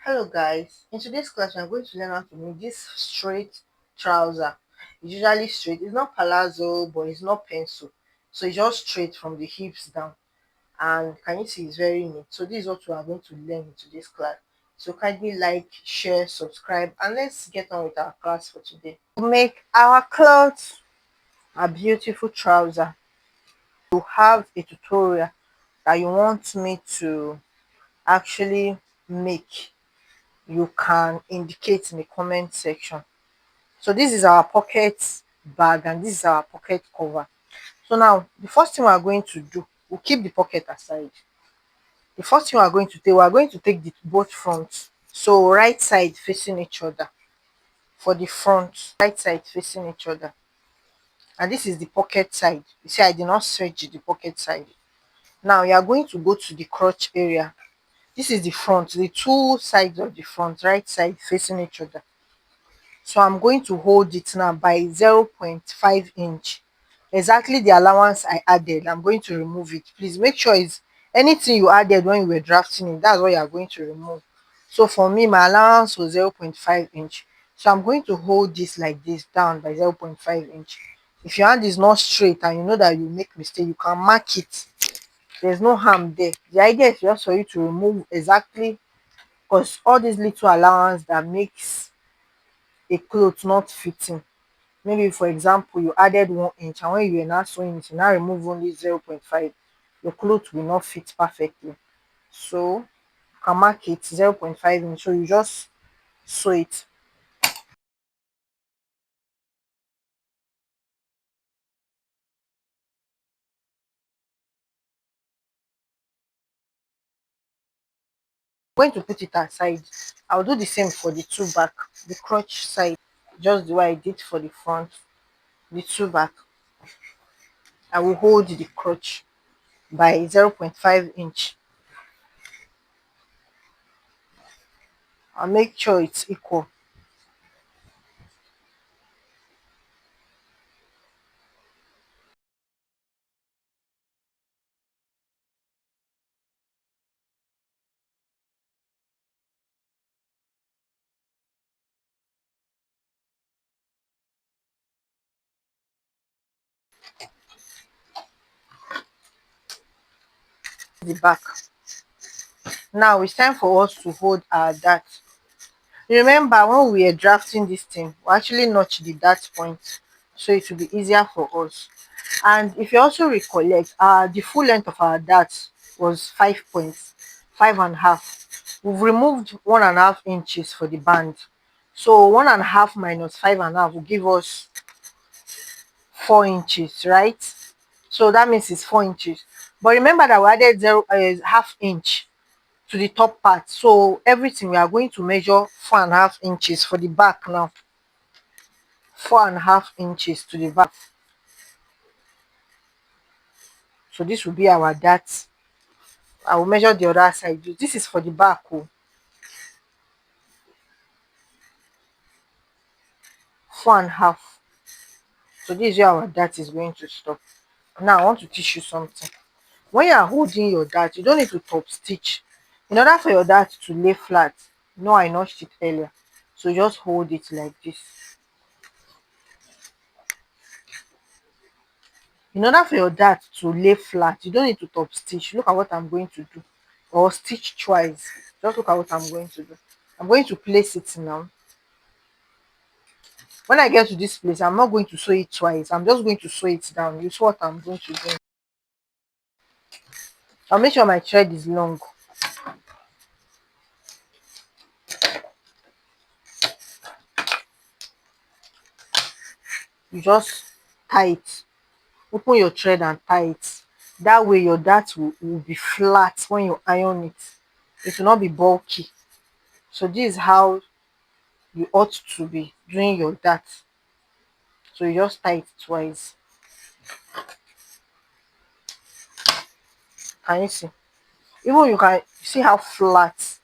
Hello guys, in today's class we are going to learn how to make this straight trouser. It's usually straight, it's not palazzo but it's not pencil, so it's just straight from the hips down. And can you see it's very neat? So this is what we are going to learn in today's class. So kindly like, share, subscribe, and let's get on with our class for today. To make our clothes a beautiful trouser, you have a tutorial that you want me to actually make, you can indicate in the comment section. So this is our pocket bag and this is our pocket cover. So now the first thing we are going to do, we'll keep the pocket aside. The first thing we are going to take the both fronts, so right side facing each other. For the front, right side facing each other, and this is the pocket side. You see I did not stretch the pocket side. Now you are going to go to the crotch area. This is the front, the two sides of the front, right side facing each other. So I'm going to hold it now by 0.5 inch, exactly the allowance I added. I'm going to remove it. Please make sure it's anything you added when you were drafting it, that's what you are going to remove. So for me, my allowance was 0.5 inch, so I'm going to hold this like this down by 0.5 inch. If your hand is not straight and you know that you make mistake, you can mark it. There's no harm there. The idea is just for you to remove exactly, because all these little allowance that makes a cloth not fitting. Maybe for example you added 1 inch and when you were now sewing it, you now remove only 0.5, your cloth will not fit perfectly. So you can mark it 0.5 inch, so you just sew it. I'm going to put it aside. I'll do the same for the two back, the crotch side, just the way I did for the front. The two back, I will hold the crotch by 0.5 inch. I'll make sure it's equal. The back. Now it's time for us to hold our dart. Remember when we were drafting this thing, we actually notched the dart point, so it will be easier for us. And if you also recollect, the full length of our dart was 5 points, 5.5. We've removed 1.5 inches for the band, so 1.5 minus 5.5 will give us 4 inches, right? So that means it's 4 inches. But remember that we added zero half inch to the top part, so everything we are going to measure 4.5 inches for the back now. 4.5 inches to the back. So this will be our dart. I will measure the other side. This is for the back. Oh, 4.5. So this is where our dart is going to stop. Now I want to teach you something. When you are holding your dart, you don't need to top stitch. In order for your dart to lay flat, no, I notched it earlier, so just hold it like this. In order for your dart to lay flat, you don't need to top stitch. Look at what I'm going to do, or stitch twice. Just look at what I'm going to do. I'm going to place it now. When I get to this place, I'm not going to sew it twice. I'm just going to sew it down. You see what I'm going to do. I'll make sure my thread is long. You just tie it. Open your thread and tie it. That way your dart will be flat when you iron it. It will not be bulky. So this is how you ought to be doing your dart. So you just tie it twice. Can you see? Even you can see how flat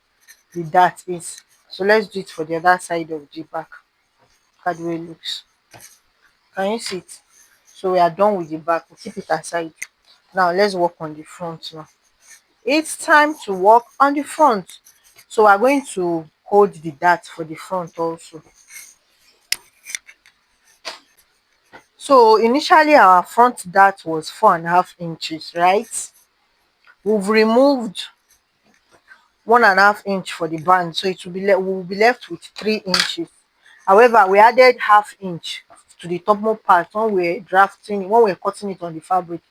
the dart is. So let's do it for the other side of the back. Look at the way it looks. Can you see it? So we are done with the back. We'll keep it aside. Now let's work on the front now. It's time to work on the front. So we're going to hold the dart for the front also. So initially our front dart was 4.5 inches, right? We've removed 1.5 inch for the band, so it will be we'll be left with 3 inches. However, we added half inch to the topmost part when we're cutting it on the fabric.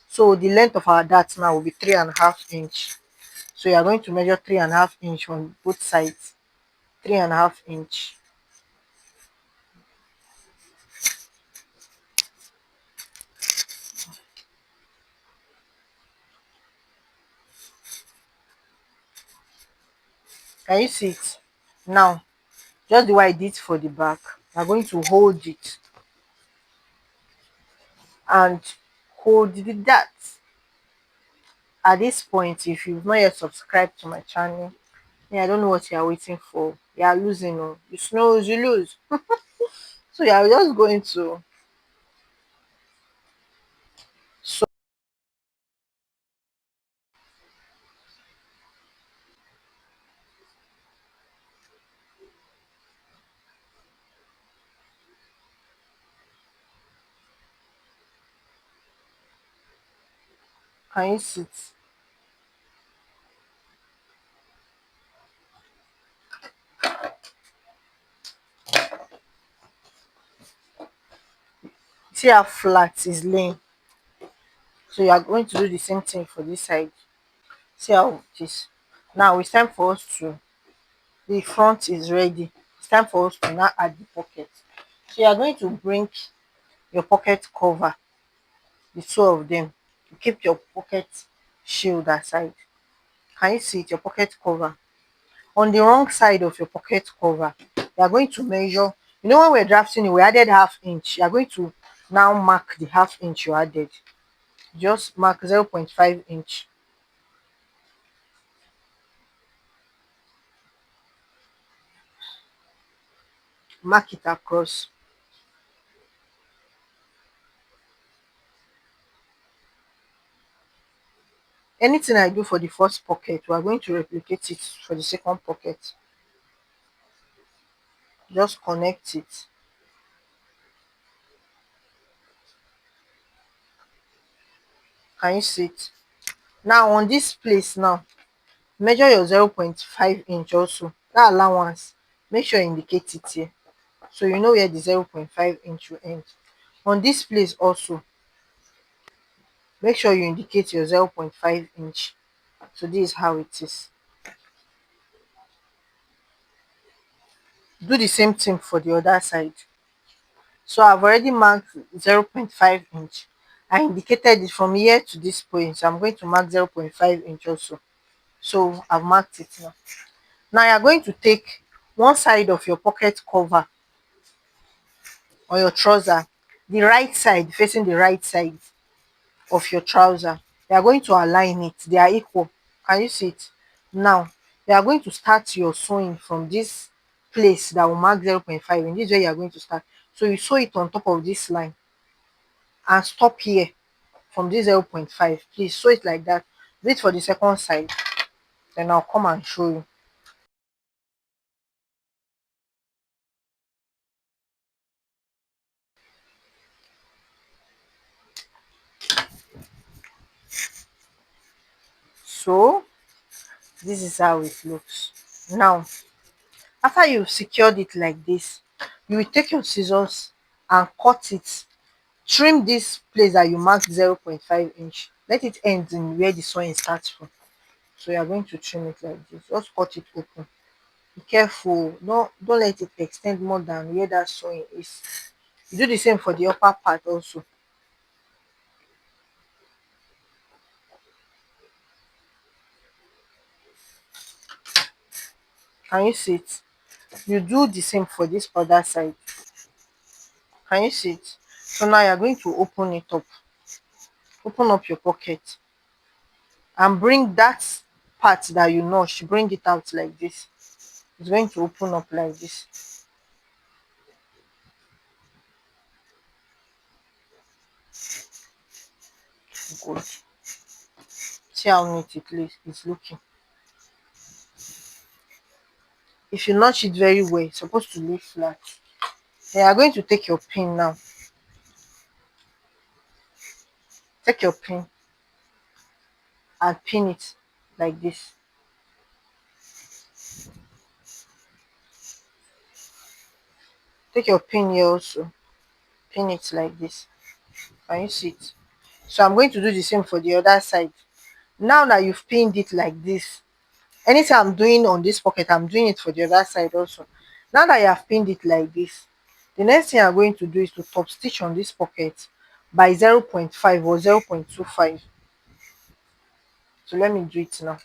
So the length of our dart now will be 3.5 inch. So you are going to measure 3.5 inch on both sides. 3.5 inch. Can you see it? Now, just the way I did for the back, I'm going to hold it and hold the dart. At this point, if you've not yet subscribed to my channel, yeah, I don't know what you are waiting for. You are losing, oh. You snooze, you lose. So you are just going to, so can you sit? See how flat is laying. So you are going to do the same thing for this side. See how it is. Now it's time for us to, the front is ready. It's time for us to now add the pocket. So you are going to bring your pocket cover, the two of them. You keep your pocket shield aside. Can you see it? Your pocket cover. On the wrong side of your pocket cover, you are going to measure. You know, when we're drafting it, we added half inch. You are going to now mark the half inch you added. Just mark 0.5 inch. Mark it across. Anything I do for the first pocket, we are going to replicate it for the second pocket. Just connect it. Can you see it? Now on this place now, measure your 0.5 inch also. That allowance, make sure you indicate it here. So you know where the 0.5 inch will end. On this place also, make sure you indicate your 0.5 inch. So this is how it is. Do the same thing for the other side. So I've already marked 0.5 inch. I indicated it from here to this point. So I'm going to mark 0.5 inch also. So I've marked it now. Now you're going to take one side of your pocket cover or your trouser, the right side, facing the right side of your trouser. You are going to align it. They are equal. Can you see it? Now you are going to start your sewing from this place that will mark 0.5, and this is where you are going to start. So you sew it on top of this line and stop here from this 0.5. Please sew it like that. Wait for the second side, then I'll come and show you. So this is how it looks. Now after you've secured it like this, you will take your scissors and cut it. Trim this place that you marked 0.5 inch. Let it end in where the sewing starts from. So you are going to trim it like this. Just cut it open. Be careful. Don't let it extend more than where that sewing is. You do the same for the upper part also. Can you see it? You do the same for this other side. Can you see it? So now you're going to open it up. Open up your pocket and bring that part that you notched, bring it out like this. It's going to open up like this. Good. See how neat it's looking. If you notch it very well, it's supposed to lay flat. Then you are going to take your pin now. Take your pin and pin it like this. Take your pin here also. Pin it like this. Can you see it? So I'm going to do the same for the other side. Now that you've pinned it like this, anything I'm doing on this pocket, I'm doing it for the other side also. Now that you have pinned it like this, the next thing I'm going to do is to top stitch on this pocket by 0.5 or 0.25. So let me do it now.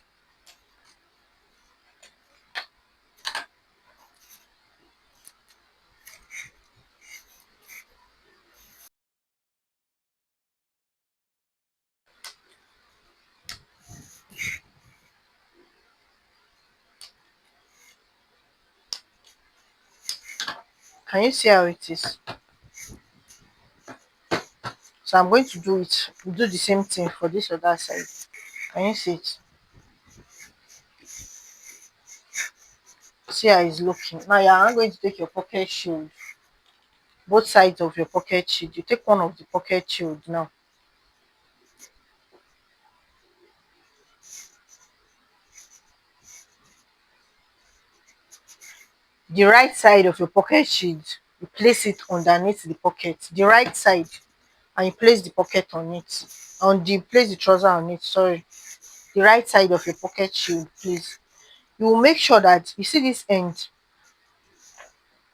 Can you see how it is? So I'm going to do the same thing for this other side. Can you see it? See how it's looking. Now you are going to take your pocket shield, both sides of your pocket shield. You take one of the pocket shield now. The right side of your pocket shield, you place it underneath the pocket. The right side, and you place the pocket on it. Place the trouser on it. Sorry, the right side of your pocket shield, please. You will make sure that you see this end.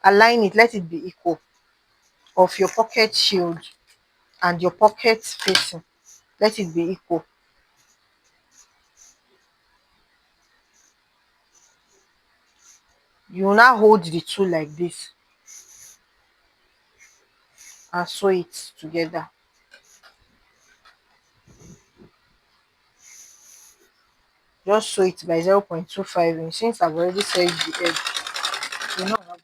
Align it. Let it be equal of your pocket shield and your pocket facing. Let it be equal. You will now hold the two like this and sew it together. Just sew it by 0.25 inch. Since I've already said the edge, you know how.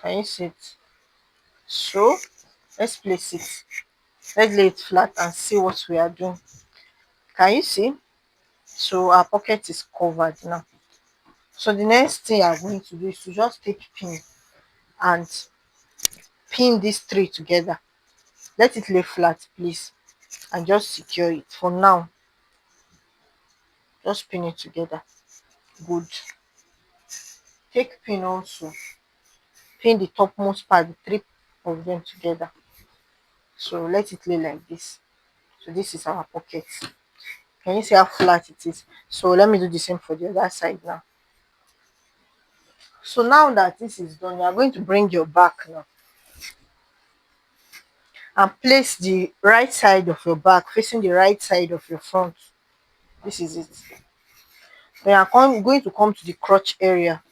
Can you see it? So let's place it. Let's lay it flat and see what we are doing. Can you see? So our pocket is covered now. So the next thing I'm going to do is to just take pin and pin these three together. Let it lay flat, please, and just secure it. For now, just pin it together. Good. Take pin also. Pin the topmost part, the three of them together. So let it lay like this. So this is our pocket. Can you see how flat it is? So let me do the same for the other side now. So now that this is done, you are going to bring your back now and place the right side of your back facing the right side of your front. This is it. Then you are going to come to the crotch area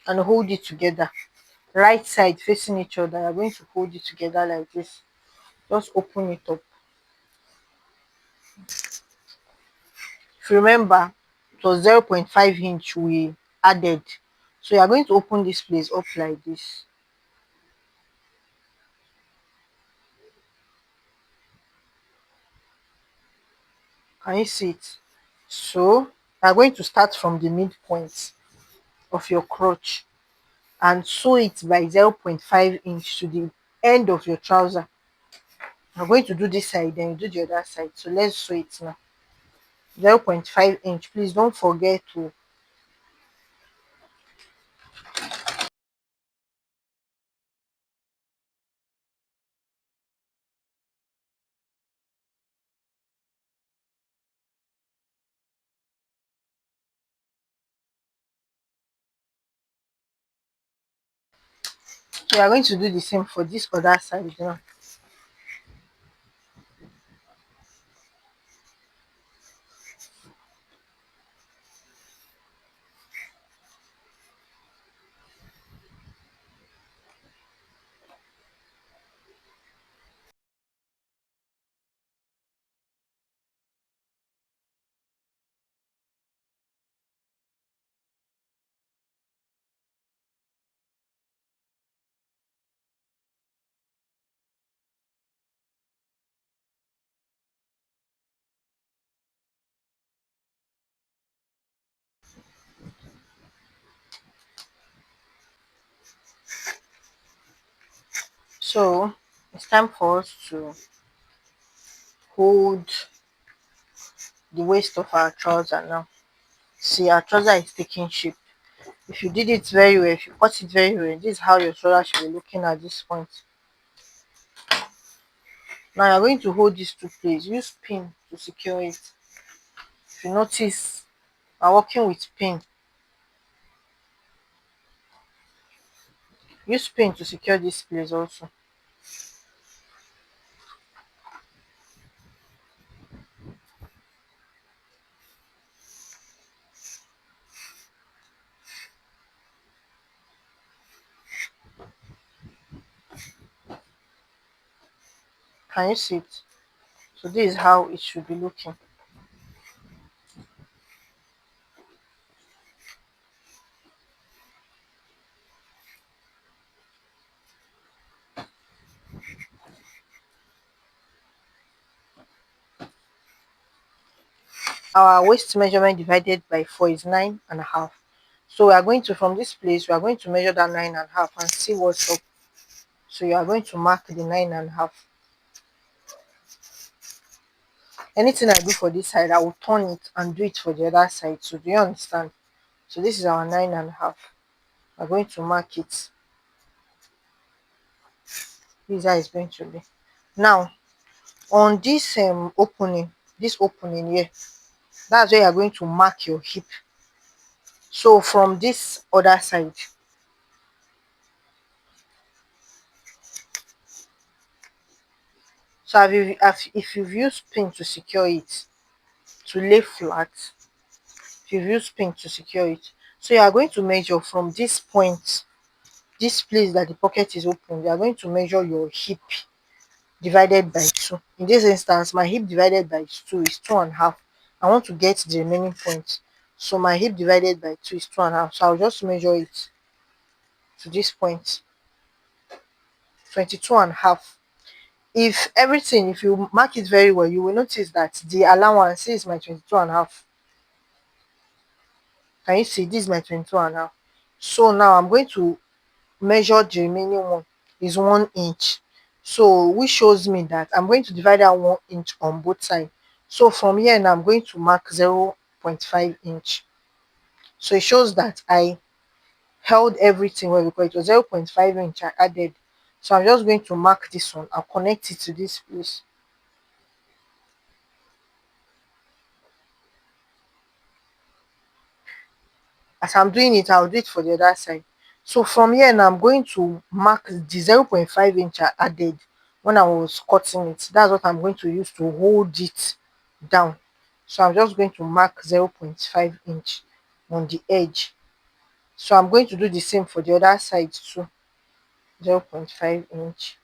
and hold it together. Right side facing each other. You are going to hold it together like this. Just open it up. If you remember, it was 0.5 inch we added. So you are going to open this place up like this. Can you see it? So you are going to start from the midpoint of your crotch and sew it by 0.5 inch to the end of your trouser. I'm going to do this side, then you do the other side. So let's sew it now. 0.5 inch. Please don't forget to. We are going to do the same for this other side now. So it's time for us to hold the waist of our trouser now. See, our trouser is taking shape. If you did it very well, if you cut it very well, this is how your trouser should be looking at this point. Now you're going to hold these two places. Use pin to secure it. If you notice, we're working with pin. Use pin to secure this place also. Can you see it? So this is how it should be looking. Our waist measurement divided by 4 is 9.5. So we are going to, from this place, we are going to measure that 9.5 and see what's up. So you are going to mark the 9.5. Anything I do for this side, I will turn it and do it for the other side. So do you understand? So this is our 9.5. We're going to mark it. This is how it's going to be. Now on this opening, this opening here, that's where you're going to mark your hip. So from this other side, so if you've used pin to secure it, to lay flat, if you've used pin to secure it, so you are going to measure from this point, this place that the pocket is open, you are going to measure your hip divided by 2. In this instance, my hip divided by 2 is 2.5. I want to get the remaining point. So my hip divided by 2 is 2.5. So I'll just measure it to this point, 22.5. If you mark it very well, you will notice that the allowance is my 22.5. Can you see? This is my 22.5. So now I'm going to measure the remaining one is 1 inch. So which shows me that I'm going to divide that 1 inch on both sides. So from here now I'm going to mark 0.5 inch. So it shows that I held everything well because it was 0.5 inch I added. So I'm just going to mark this one. I'll connect it to this place. As I'm doing it, I'll do it for the other side. So from here now I'm going to mark the 0.5 inch I added when I was cutting it. That's what I'm going to use to hold it down. So I'm just going to mark 0.5 inch on the edge. So I'm going to do the same for the other side too. 0.5 inch.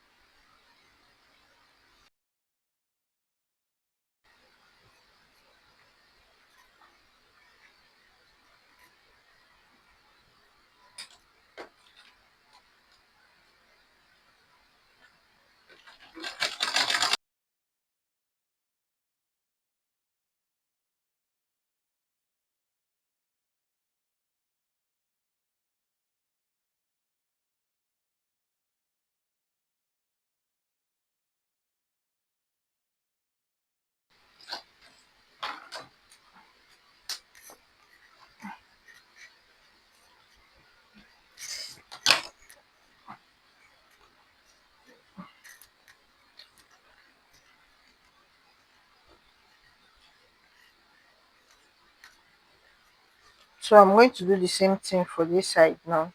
So I'm going to do the same thing for this side now.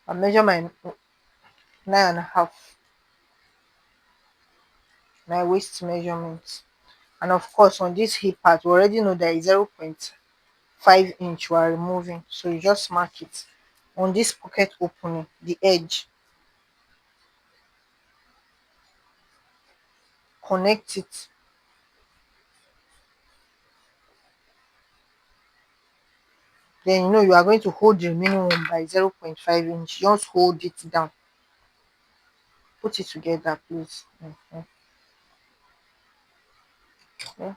I measure my 9.5, my waist measurement. And of course on this hip part, we already know that is 0.5 inch we are removing. So you just mark it on this pocket opening, the edge, connect it. Then you know you are going to hold the remaining one by 0.5 inch. Just hold it down. Put it together, please. Yeah.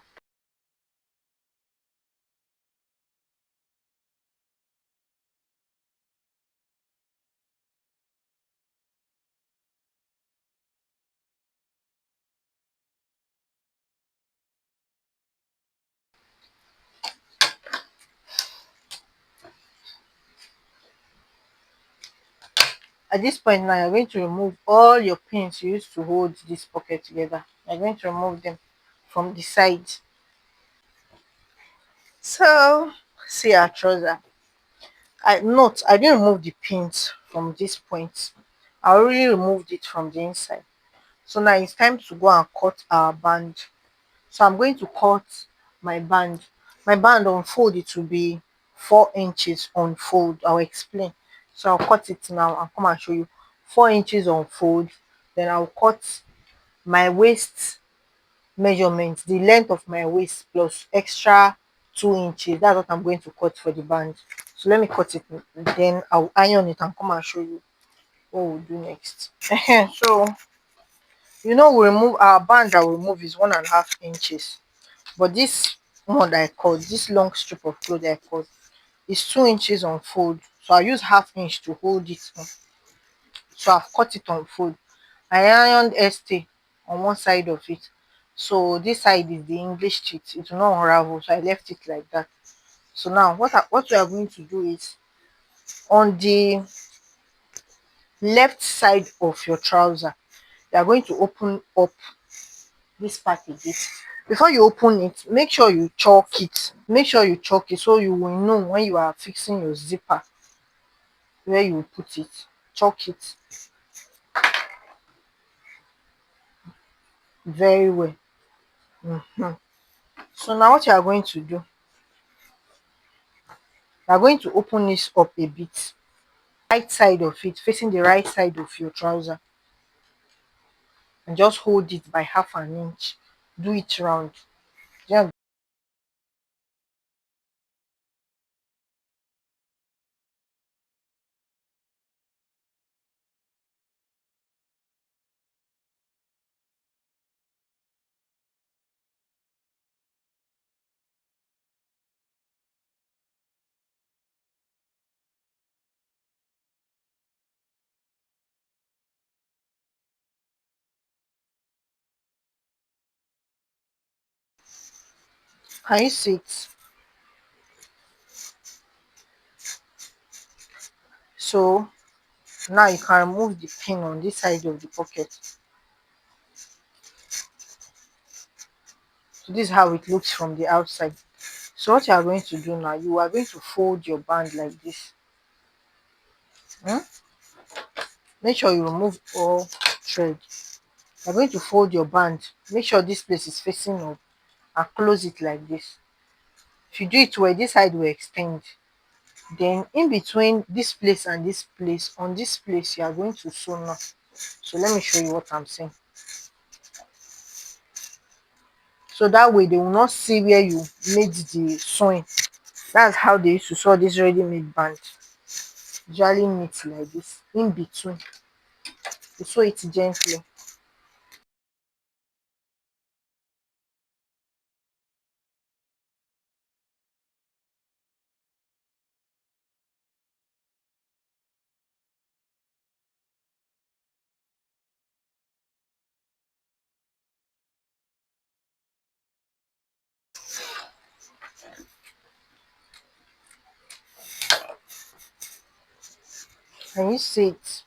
At this point now, you're going to remove all your pins you used to hold this pocket together. You're going to remove them from the side. So see our trouser. I didn't remove the pins from this point. I already removed it from the inside. So now it's time to go and cut our band. So I'm going to cut my band. My band on fold, it will be 4 inches on fold. I'll explain. So I'll cut it now and come and show you. 4 inches on fold. Then I'll cut my waist measurement, the length of my waist plus extra 2 inches. That's what I'm going to cut for the band. So let me cut it, then I'll iron it and come and show you what we'll do next. So we remove our band that we remove is 1.5 inches, but this one that I cut, this long strip of cloth that I cut, is 2 inches on fold. So I'll use half inch to hold it on. So I've cut it on fold. I ironed stay on one side of it. So this side is the English cheat. It will not unravel. So I left it like that. So now what we are going to do is, on the left side of your trouser, you are going to open up this part a bit. Before you open it, make sure you chalk it. Make sure you chalk it so you will know when you are fixing your zipper where you will put it. Chalk it very well. So now what you are going to do, you are going to open this up a bit. Right side of it, facing the right side of your trouser, and just hold it by half an inch. Do it round. Yeah. Can you see it? So now you can remove the pin on this side of the pocket. So this is how it looks from the outside. So what you are going to do now, you are going to fold your band like this. Hmm? Make sure you remove all thread. You are going to fold your band. Make sure this place is facing up and close it like this. If you do it well, this side will extend. Then in between this place and this place, on this place, you are going to sew now. So let me show you what I'm saying. So that way they will not see where you made the sewing. That's how they used to sew this ready-made band. Usually meet like this in between. You sew it gently. Can you see it?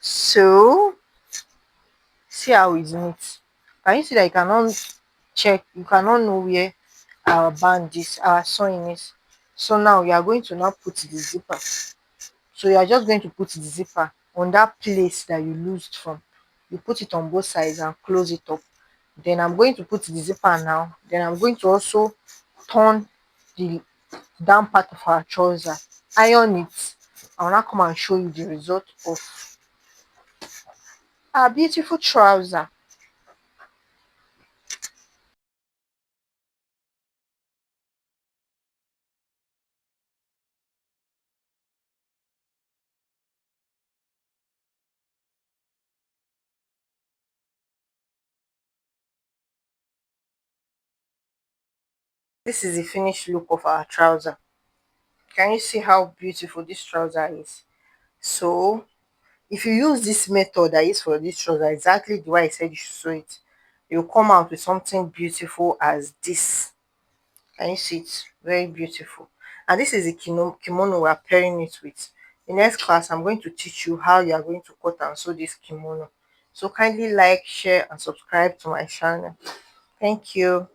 So see how it's neat. Can you see that you cannot know where our band is, our sewing is. So now you are going to now put the zipper. So you are just going to put the zipper on that place that you loosed from. You put it on both sides and close it up. Then I'm going to put the zipper now. Then I'm going to also turn the down part of our trouser, iron it. I will now come and show you the result of our beautiful trouser. This is the finished look of our trouser. Can you see how beautiful this trouser is? So if you use this method I use for this trouser, exactly the way I said you should sew it, you'll come out with something beautiful as this. Can you see it? Very beautiful. And this is the kimono we're pairing it with. The next class, I'm going to teach you how you are going to cut and sew this kimono. So kindly like, share, and subscribe to my channel. Thank you.